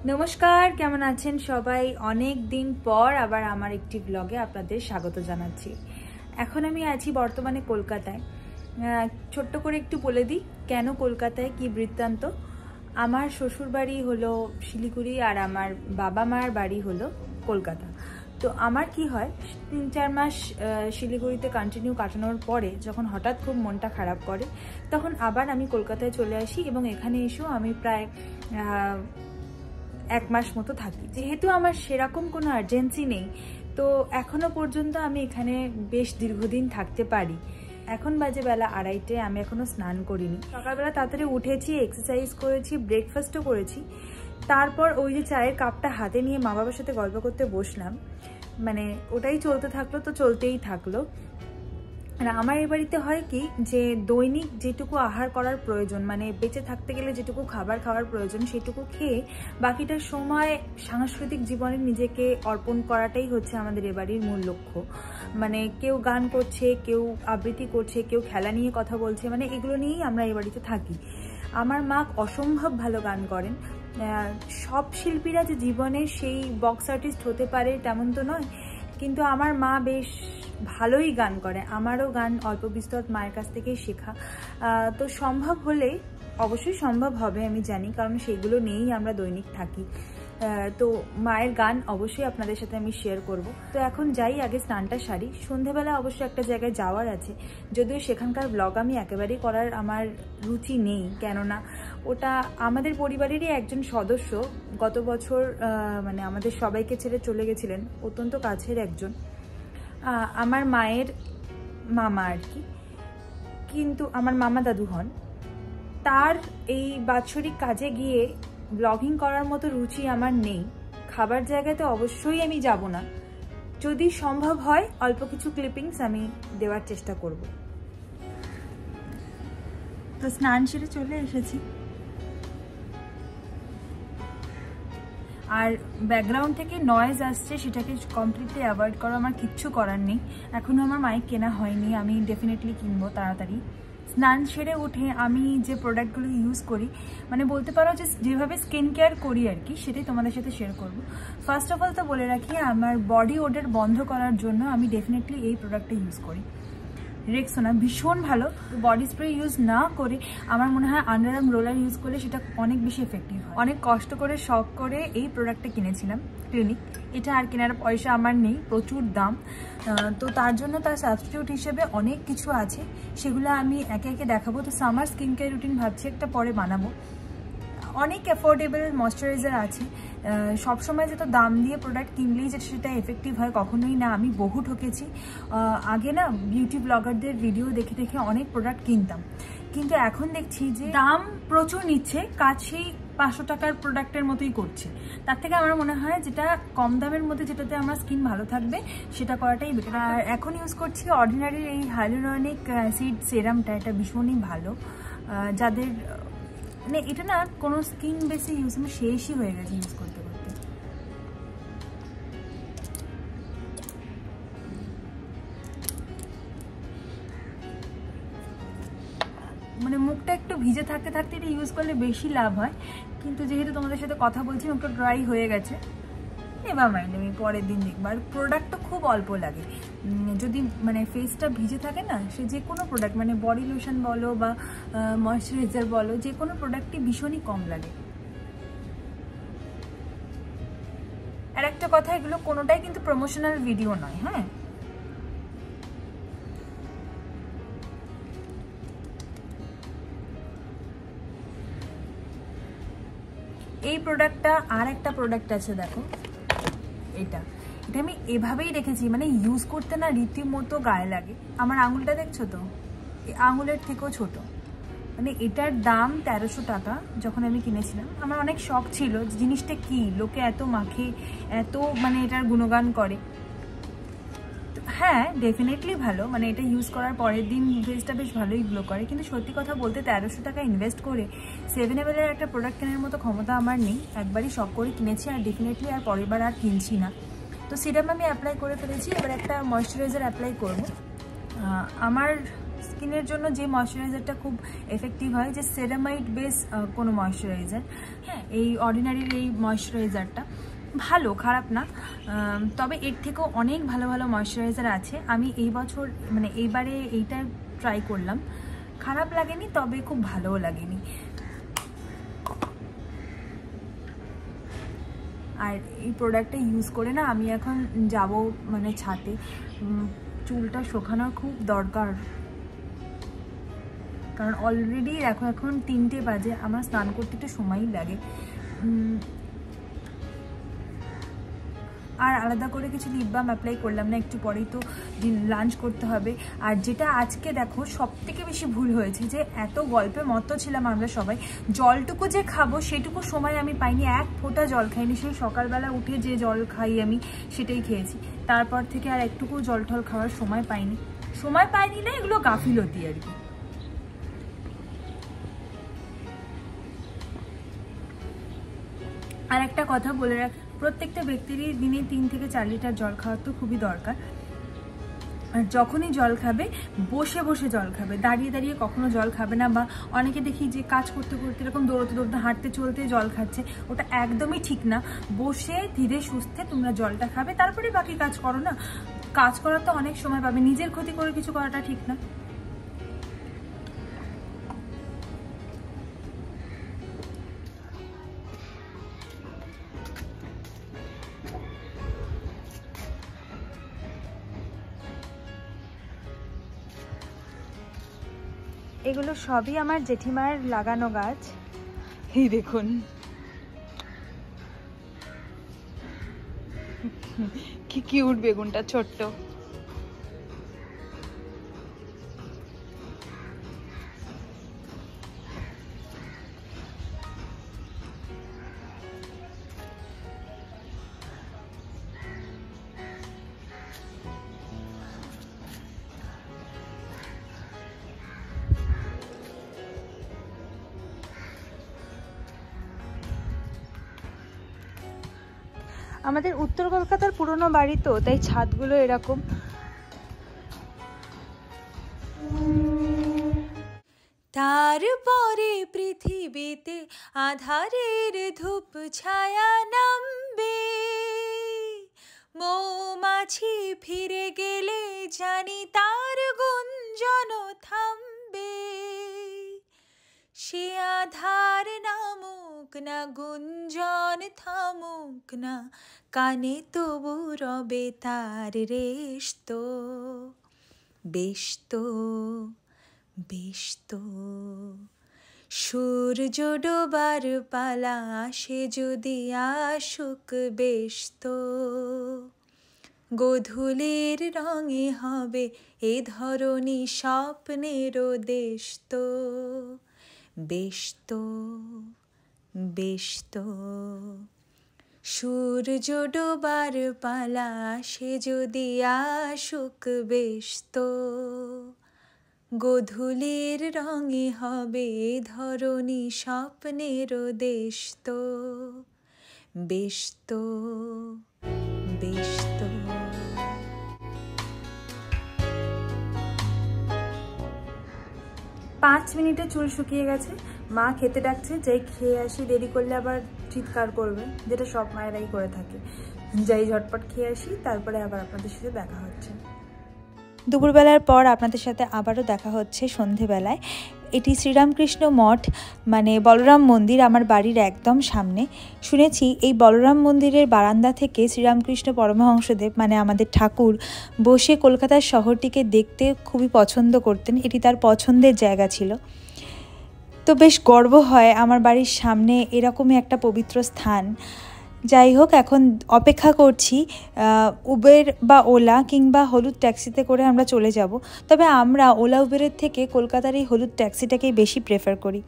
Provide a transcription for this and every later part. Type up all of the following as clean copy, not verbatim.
নমস্কার, কেমন আছেন সবাই? অনেক দিন পর আবার আমার একটি ব্লগে আপনাদের স্বাগত জানাচ্ছি। এখন আমি আছি বর্তমানে কলকাতায়। ছোট্ট করে একটু বলে দিই কেন কলকাতায়, কি বৃত্তান্ত। আমার শ্বশুরবাড়ি হলো শিলিগুড়ি আর আমার বাবা মার বাড়ি হলো কলকাতা। তো আমার কি হয়, 3-4 মাস শিলিগুড়িতে কন্টিনিউ কাটানোর পরে যখন হঠাৎ খুব মনটা খারাপ করে, তখন আবার আমি কলকাতায় চলে আসি এবং এখানে এসেও আমি প্রায় 1 মাস মতো থাকি। যেহেতু আমার সেরকম কোনো আর্জেন্সি নেই, তো এখনো পর্যন্ত আমি এখানে বেশ দীর্ঘদিন থাকতে পারি। এখন বাজে বেলা 2:30, আমি এখনো স্নান করিনি। সকালবেলা তাড়াতাড়ি উঠেছি, এক্সারসাইজ করেছি, ব্রেকফাস্টও করেছি। তারপর ওই যে চায়ের কাপটা হাতে নিয়ে মা বাবার সাথে গল্প করতে বসলাম। মানে ওটাই চলতে থাকলো, তো চলতেই থাকলো। আমার এই বাড়িতে হয় কি, যে দৈনিক যেটুকু আহার করার প্রয়োজন, মানে বেঁচে থাকতে গেলে যেটুকু খাবার খাওয়ার প্রয়োজন, সেটুকু খেয়ে বাকিটা সময় সাংস্কৃতিক জীবনে নিজেকে অর্পণ করাটাই হচ্ছে আমাদের এ বাড়ির মূল লক্ষ্য। মানে কেউ গান করছে, কেউ আবৃত্তি করছে, কেউ খেলা নিয়ে কথা বলছে, মানে এগুলো নিয়েই আমরা এই বাড়িতে থাকি। আমার মা অসম্ভব ভালো গান করেন। সব শিল্পীরা যে জীবনে সেই বক্স আর্টিস্ট হতে পারে তেমন তো নয়, কিন্তু আমার মা বেশ ভালোই গান করে। আমারও গান অল্প বিস্তর মায়ের কাছ থেকেই শেখা। তো সম্ভব হলে অবশ্যই সম্ভব হবে, আমি জানি, কারণ সেগুলো নিয়েই আমরা দৈনিক থাকি। তো মায়ের গান অবশ্যই আপনাদের সাথে আমি শেয়ার করব। তো এখন যাই, আগে স্নানটা সারি। সন্ধেবেলা অবশ্যই একটা জায়গায় যাওয়ার আছে, যদিও সেখানকার ব্লগ আমি একেবারেই করার আমার রুচি নেই, কেননা ওটা আমাদের পরিবারেরই একজন সদস্য গত বছর মানে আমাদের সবাইকে ছেড়ে চলে গেছিলেন, অত্যন্ত কাছের একজন, আমার মায়ের মামা আর কি, কিন্তু আমার মামা দাদু হন। তার এই বাৎসরিক কাজে গিয়ে ব্লগিং করার মতো রুচি আমার নেই। খাবার জায়গায় তো অবশ্যই আমি যাব না, যদি সম্ভব হয় অল্প কিছু ক্লিপিংস আমি দেওয়ার চেষ্টা করব। তো স্নান সেরে চলে এসেছি, আর ব্যাকগ্রাউন্ড থেকে নয়েজ আসছে, সেটাকে কমপ্লিটলি অ্যাভয়েড করা আমার কিচ্ছু করার নেই। এখনও আমার মাইক কেনা হয়নি, আমি ডেফিনেটলি কিনবো তাড়াতাড়ি। স্নান সেরে উঠে আমি যে প্রোডাক্টগুলো ইউজ করি, মানে বলতে পারো যে যেভাবে স্কিন কেয়ার করি আর কি, সেটাই তোমাদের সাথে শেয়ার করব। ফার্স্ট অফ অল তো বলে রাখি, আমার বডি ওডর বন্ধ করার জন্য আমি ডেফিনেটলি এই প্রোডাক্টটা ইউজ করি। রেক্সোনা ভীষণ ভালো। বডি স্প্রে ইউজ না করে আমার মনে হয় আন্ডারআর্ম রোলার ইউজ করলে সেটা অনেক বেশি এফেক্টিভ হয়। অনেক কষ্ট করে শখ করে এই প্রোডাক্টটা কিনেছিলাম ক্লিনিক। এটা আর কেনার পয়সা আমার নেই, প্রচুর দাম। তো তার জন্য তার সাবস্টিটিউট হিসেবে অনেক কিছু আছে, সেগুলো আমি একে একে দেখাবো। তো সামার স্কিন কেয়ার রুটিন ভাবছি একটা পরে বানাবো। অনেক অ্যাফোর্ডেবল ময়শ্চারাইজার আছে। সবসময় যেটা দাম দিয়ে প্রোডাক্ট কিনলেই যে সেটা এফেক্টিভ হয়, কখনোই না। আমি বহু ঠকেছি। আগে না বিউটি ব্লগারদের ভিডিও দেখে দেখে অনেক প্রোডাক্ট কিনতাম, কিন্তু এখন দেখছি যে দাম প্রচুর নিচ্ছে, কাজ সেই 500 টাকার প্রোডাক্টের মতোই করছে। তার থেকে আমার মনে হয় যেটা কম দামের মধ্যে, যেটাতে আমার স্কিন ভালো থাকবে, সেটা করাটাই বেটার। আর এখন ইউজ করছি অর্ডিনারির এই হাইলুরনিক অ্যাসিড সেরামটা। এটা ভীষণই ভালো যাদের, মানে এটা না কোনো স্কিন বেসে ইউজ, আমার শেষই হয়ে গেছে ইউজ করতে করতে। মানে মুখটা একটু ভিজে থাকতে থাকতে এটা ইউজ করলে বেশি লাভ হয়, কিন্তু যেহেতু তোমাদের সাথে কথা বলছি মুখটা ড্রাই হয়ে গেছে, এবার মাইন্ড, আমি পরের দিন দেখবো। আর প্রোডাক্টটা খুব অল্প লাগে। যদি মানে ফেসটা ভিজে থাকে না, সে যে কোনো প্রোডাক্ট, মানে বডি লোশন বলো বা ময়শ্চারাইজার বলো, যে কোনো প্রোডাক্টই ভীষণই কম লাগে। আর একটা কথা, এগুলো কোনোটাই কিন্তু প্রমোশনাল ভিডিও নয়, হ্যাঁ। এই প্রোডাক্টটা, আর একটা প্রোডাক্ট আছে দেখো, এটা আমি এভাবেই রেখেছি, মানে ইউজ করতে না রীতিমতো গায়ে লাগে। আমার আঙুলটা দেখছো তো, এই আঙুলের থেকেও ছোট। মানে এটার দাম 1300 টাকা যখন আমি কিনেছিলাম। আমার অনেক শখ ছিল জিনিসটা কি, লোকে এত মাখে, এত মানে এটার গুণগান করে। হ্যাঁ, ডেফিনেটলি ভালো, মানে এটা ইউজ করার পরের দিন ফেসটা বেশ ভালোই গ্লো করে। কিন্তু সত্যি কথা বলতে 1300 টাকা ইনভেস্ট করে 7-Eleven একটা প্রোডাক্ট কেনার মতো ক্ষমতা আমার নেই। একবারই শখ করে কিনেছি, আর ডেফিনেটলি আর পরের বার আর কিনছি না। তো সিরাম আমি অ্যাপ্লাই করে ফেলেছি, এবার একটা ময়শ্চারাইজার অ্যাপ্লাই করব। আমার স্কিনের জন্য যে ময়শ্চারাইজারটা খুব এফেক্টিভ হয়, যে সেরামাইড বেস কোনো ময়শ্চারাইজার, হ্যাঁ এই অর্ডিনারির এই ময়শ্চারাইজারটা ভালো, খারাপ না, তবে এর থেকেও অনেক ভালো ভালো ময়শ্চারাইজার আছে। আমি এই বছর মানে এইবারে এইটা ট্রাই করলাম, খারাপ লাগেনি তবে খুব ভালোও লাগেনি। আর এই প্রোডাক্টটা ইউজ করে না আমি এখন যাব মানে ছাদে, চুলটা শুকানোর খুব দরকার, কারণ অলরেডি দেখো এখন 3টে বাজে, আমার স্নান করতে একটু সময়ই লাগে। আর আলাদা করে কিছু লিপ বাম অ্যাপ্লাই করলাম না, একটু পরেই তো লাঞ্চ করতে হবে। আর যেটা আজকে দেখো সব থেকে বেশি ভুল হয়েছে, যে এত গল্পে মত্ত ছিলাম আমরা সবাই, জলটুকু যে খাবো সেটুকু সময় আমি পাইনি, এক ফোঁটা জল খাইনি। সেই সকালবেলা উঠে যে জল খাই আমি সেটাই খেয়েছি, তারপর থেকে আর একটুকু জল টল খাওয়ার সময় পাইনি না, এগুলো গাফিলতি আর কি। আর একটা কথা বলে রাখ, প্রত্যেকটা ব্যক্তিরই দিনে 3 থেকে 4 লিটার জল খাওয়ার তো খুবই দরকার। আর যখনই জল খাবে বসে বসে জল খাবে, দাঁড়িয়ে দাঁড়িয়ে কখনো জল খাবে না। বা অনেকে দেখি যে কাজ করতে করতে এরকম দৌড়তে দৌড়তে হাঁটতে চলতে জল খাচ্ছে, ওটা একদমই ঠিক না। বসে ধীরে সুস্থে তোমরা জলটা খাবে, তারপরে বাকি কাজ করো না। কাজ করার তো অনেক সময় পাবে, নিজের ক্ষতি করে কিছু করাটা ঠিক না। এগুলো সবই আমার জেঠিমার লাগানো গাছ, এই দেখুন কি কিউট বেগুনটা, ছোট্ট। আমাদের উত্তর কলকাতার পুরনো বাড়ি তো, তাই ছাদগুলো এরকম। তারপরে পৃথিবীতে আধারের ধূপ ছায়া নামবে, মৌমাছি ফিরে গেলে জানি তার গুঞ্জন থামবে। সে আধার নামুক না, গুঞ্জন থামুক না, কানে তবু রবে তার রেশতো, বেশতো বেশতো। সূর্য ডোবার পালা আসে যদি আসুক বেশতো, গোধূলির রঙে হবে এ ধরনী স্বপ্নেরও দেশতো, বেশতো বেশতো। সূর্য ডোবার পালা আসে যদি আসুক বেশতো, গোধূলির রঙে হবে ধরনী স্বপ্নেরও দেশতো, বেশতো বেশতো। 5 মিনিটে চুল শুকিয়ে গেছে, মা খেতে ডাকছে, যাই খেয়ে আসি, দেরি করলে আবার চিৎকার করবে, যেটা সব মায়েরাই করে থাকে। যাই ঝটপট খেয়ে আসি, তারপরে আবার আপনাদের সাথে দেখা হচ্ছে। দুপুরবেলার পর আপনাদের সাথে আবারও দেখা হচ্ছে সন্ধেবেলায়। এটি শ্রীরামকৃষ্ণ মঠ মানে বলরাম মন্দির, আমার বাড়ির একদম সামনে। শুনেছি এই বলরাম মন্দিরের বারান্দা থেকে শ্রীরামকৃষ্ণ পরমহংসদেব মানে আমাদের ঠাকুর বসে কলকাতার শহরটিকে দেখতে খুবই পছন্দ করতেন, এটি তার পছন্দের জায়গা ছিল। তো বেশ গর্ব হয় আমার বাড়ির সামনে এরকমই একটা পবিত্র স্থান। যাই হোক, এখন অপেক্ষা করছি উবের বা ওলা কিংবা হলুদ ট্যাক্সিতে করে আমরা চলে যাব। তবে আমরা ওলা উবেরের থেকে কলকাতার এই হলুদ ট্যাক্সিটাকেই বেশি প্রেফার করি।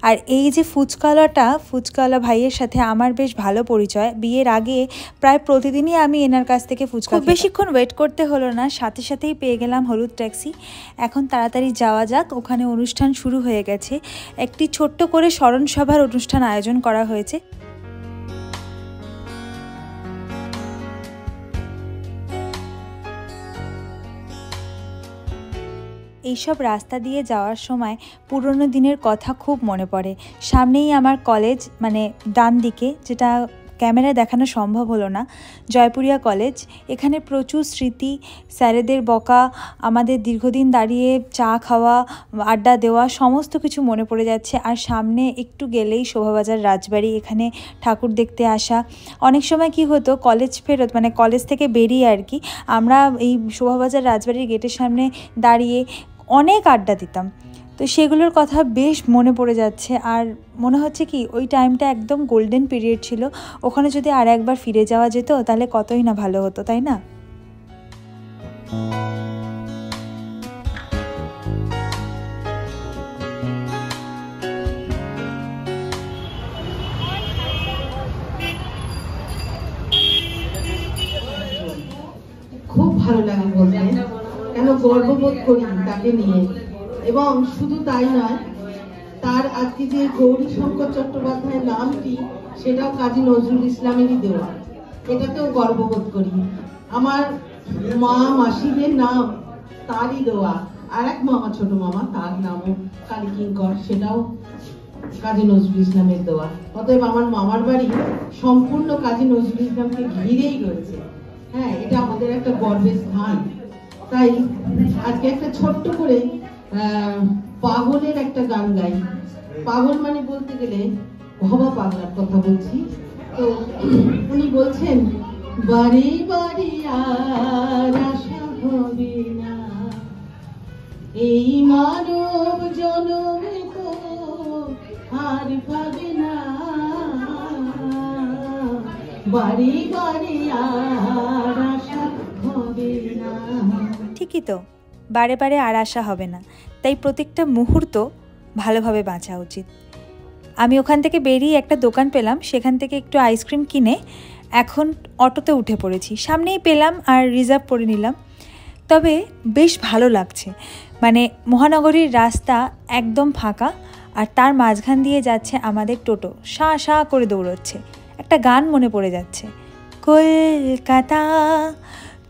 আর এই যে ফুচকাওয়ালা ভাইয়ের সাথে আমার বেশ ভালো পরিচয়। বিয়ের আগে প্রায় প্রতিদিনই আমি এনার কাছ থেকে ফুচকা, খুব বেশিক্ষণ ওয়েট করতে হলো না, সাথে সাথেই পেয়ে গেলাম হলুদ ট্যাক্সি। এখন তাড়াতাড়ি যাওয়া যাক, ওখানে অনুষ্ঠান শুরু হয়ে গেছে। একটি ছোট্ট করে স্মরণসভার অনুষ্ঠান আয়োজন করা হয়েছে। এইসব রাস্তা দিয়ে যাওয়ার সময় পুরনো দিনের কথা খুব মনে পড়ে। সামনেই আমার কলেজ, মানে ডান দিকে, যেটা ক্যামেরায় দেখানো সম্ভব হলো না, জয়পুরিয়া কলেজ। এখানে প্রচুর স্মৃতি, স্যারেদের বকা, আমাদের দীর্ঘদিন দাঁড়িয়ে চা খাওয়া, আড্ডা দেওয়া, সমস্ত কিছু মনে পড়ে যাচ্ছে। আর সামনে একটু গেলেই শোভাবাজার রাজবাড়ি, এখানে ঠাকুর দেখতে আসা। অনেক সময় কি হতো, কলেজ ফেরত, মানে কলেজ থেকে বেরিয়ে আর কি, আমরা এই শোভাবাজার রাজবাড়ির গেটের সামনে দাঁড়িয়ে অনেক আড্ডা দিতাম। তো সেগুলোর কথা বেশ মনে পড়ে যাচ্ছে। আর মনে হচ্ছে কি ওই টাইমটা একদম গোল্ডেন পিরিয়ড ছিল। ওখানে যদি আর একবার ফিরে যাওয়া যেত তাহলে কতই না ভালো হতো, তাই না? খুব ভালো লাগে বলতে, কেন গর্ববোধ করি তাকে নিয়ে। এবং শুধু তাই নয়, তার আজকে যে গৌরী শঙ্কর চট্টোপাধ্যায়ের নামটি, সেটাও কাজী নজরুল ইসলামেরই দেওয়া, এটাতেও গর্ববোধ করি। আমার মা মাসিদের নাম তারই দেওয়া, আর এক মামা, ছোট মামা, তার নামও কালীকিঙ্কর, সেটাও কাজী নজরুল ইসলামের দেওয়া। অতএব আমার মামার বাড়ি সম্পূর্ণ কাজী নজরুল ইসলামকে ঘিরেই রয়েছে। হ্যাঁ, এটা আমাদের একটা গর্বের স্থান। তাই আজকে একটা ছোট্ট করে পাগলের একটা গান গাই। পাগল মানে বলতে গেলে ভবা পাগলার কথা বলছি। তো উনি বলছেন, বাড়ি বাড়ি আর আশা হবে না, এই মানব জনমে তো আর পাবে না, বাড়ি বাড়ি আর আশা হবে না। ঠিকই তো, বারে বারে আর আশা হবে না। তাই প্রত্যেকটা মুহূর্ত ভালোভাবে বাঁচা উচিত। আমি ওখান থেকে বেরিয়ে একটা দোকান পেলাম, সেখান থেকে একটু আইসক্রিম কিনে এখন অটোতে উঠে পড়েছি। সামনেই পেলাম আর রিজার্ভ করে নিলাম। তবে বেশ ভালো লাগছে, মানে মহানগরীর রাস্তা একদম ফাঁকা, আর তার মাঝখান দিয়ে যাচ্ছে আমাদের টোটো, শা শা করে দৌড়চ্ছে। একটা গান মনে পড়ে যাচ্ছে, কলকাতা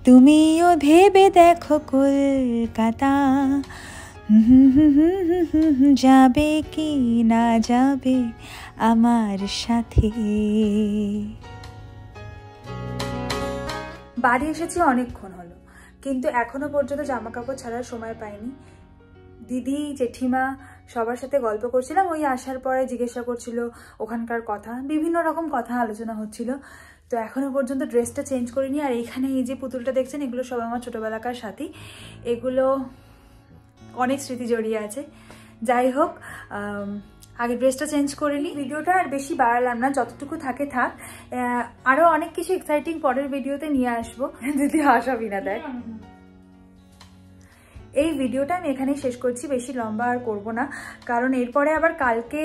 তুমিও ভেবে দেখো কলকাতা, যাবে কি না যাবে আমার সাথে। বাড়ি এসেছি অনেকক্ষণ হলো, কিন্তু এখনো পর্যন্ত জামা কাপড় ছাড়ার সময় পাইনি। দিদি, জেঠিমা সবার সাথে গল্প করছিলাম। ওই আসার পরে জিজ্ঞাসা করছিল ওখানকার কথা, বিভিন্ন রকম কথা আলোচনা হচ্ছিল। তো এখনো পর্যন্ত ড্রেসটা চেঞ্জ করিনি। আর এইখানে এই যে পুতুলটা দেখছেন, এগুলো সব আমার ছোটোবেলাকার সাথী। এগুলো অনেক স্মৃতি জড়িয়ে আছে। যাই হোক, আগে ড্রেসটা চেঞ্জ করে নিই। ভিডিওটা আর বেশি বাড়ালাম না, যতটুকু থাকে থাক। আরও অনেক কিছু এক্সাইটিং পরের ভিডিওতে নিয়ে আসবো, যদি হাসাবি না দেখ। এই ভিডিওটা আমি এখানেই শেষ করছি, বেশি লম্বা আর করব না, কারণ এরপরে আবার কালকে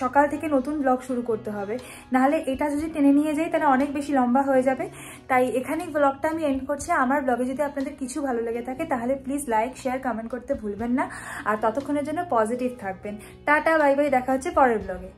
সকাল থেকে নতুন ব্লগ শুরু করতে হবে। নাহলে এটা যদি টেনে নিয়ে যাই তাহলে অনেক বেশি লম্বা হয়ে যাবে। তাই এখানেই ব্লগটা আমি এন্ড করছি। আমার ব্লগে যদি আপনাদের কিছু ভালো লেগে থাকে তাহলে প্লিজ লাইক, শেয়ার, কমেন্ট করতে ভুলবেন না। আর ততক্ষণের জন্য পজিটিভ থাকবেন। টাটা, বাই বাই, দেখা হচ্ছে পরের ব্লগে।